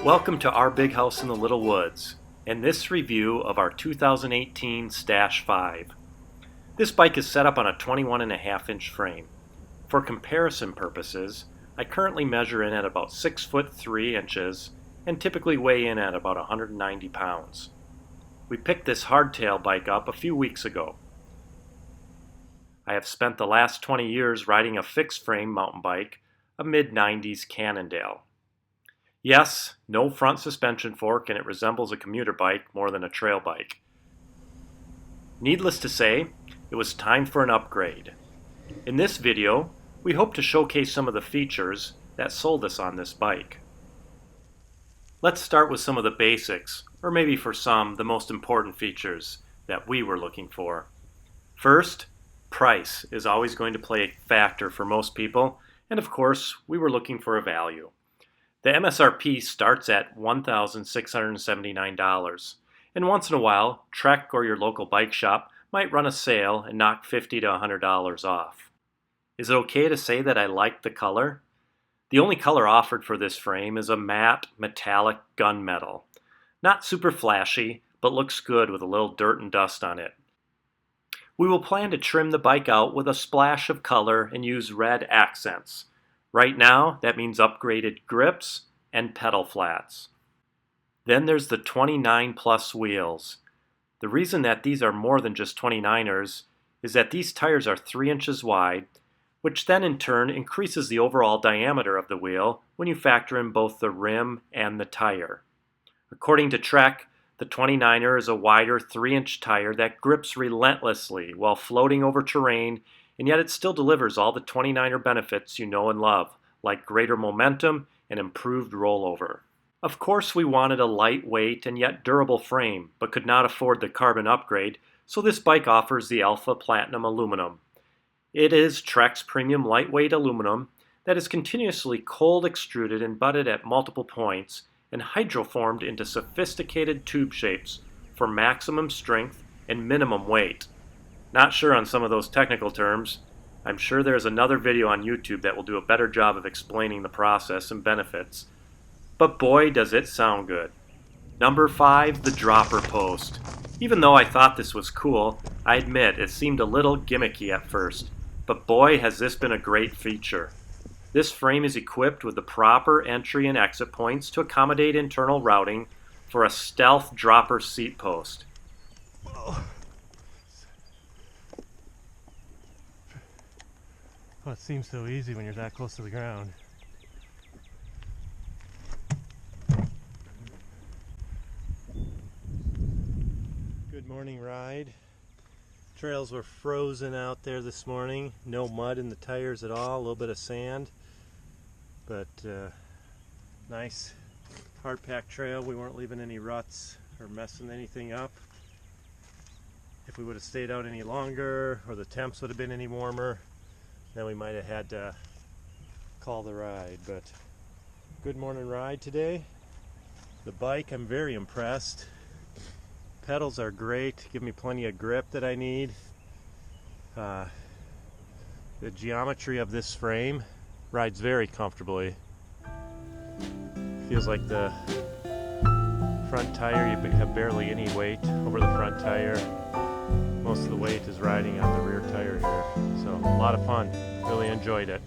Welcome to our big house in the little woods, and this review of our 2018 Stache 5. This bike is set up on a 21.5-inch frame. For comparison purposes, I currently measure in at about 6 foot 3 inches and typically weigh in at about 190 pounds. We picked this hardtail bike up a few weeks ago. I have spent the last 20 years riding a fixed frame mountain bike, a mid-90s Cannondale. Yes, no front suspension fork, and it resembles a commuter bike more than a trail bike. Needless to say, it was time for an upgrade. In this video, we hope to showcase some of the features that sold us on this bike. Let's start with some of the basics, or maybe for some, the most important features that we were looking for. First, price is always going to play a factor for most people, and of course, we were looking for a value. The MSRP starts at $1,679, and once in a while, TREK or your local bike shop might run a sale and knock $50 to $100 off. Is it okay to say that I like the color? The only color offered for this frame is a matte metallic gunmetal. Not super flashy, but looks good with a little dirt and dust on it. We will plan to trim the bike out with a splash of color and use red accents. Right now, that means upgraded grips and pedal flats. Then there's the 29 plus wheels. The reason that these are more than just 29ers is that these tires are 3 inches wide, which then in turn increases the overall diameter of the wheel when you factor in both the rim and the tire. According to TREK, the 29er is a wider 3-inch tire that grips relentlessly while floating over terrain, and yet it still delivers all the 29er benefits you know and love, like greater momentum and improved rollover. Of course, we wanted a lightweight and yet durable frame, but could not afford the carbon upgrade, so this bike offers the Alpha Platinum aluminum. It is TREK's premium lightweight aluminum that is continuously cold extruded and butted at multiple points and hydroformed into sophisticated tube shapes for maximum strength and minimum weight. Not sure on some of those technical terms. I'm sure there's another video on YouTube that will do a better job of explaining the process and benefits. But boy, does it sound good. Number 5, the dropper post. Even though I thought this was cool, I admit it seemed a little gimmicky at first. But boy, has this been a great feature. This frame is equipped with the proper entry and exit points to accommodate internal routing for a stealth dropper seat post. Oh, it seems so easy when you're that close to the ground. Good morning ride. Trails were frozen out there this morning. No mud in the tires at all, a little bit of sand. But nice hard packed trail. We weren't leaving any ruts or messing anything up. If we would have stayed out any longer or the temps would have been any warmer, then we might have had to call the ride. But good morning ride today. The bike, I'm very impressed. Pedals are great, give me plenty of grip that I need. The geometry of this frame rides very comfortably. Feels like the front tire, you have barely any weight over the front tire. Most of the weight is riding on the rear tire here. So a lot of fun, really enjoyed it.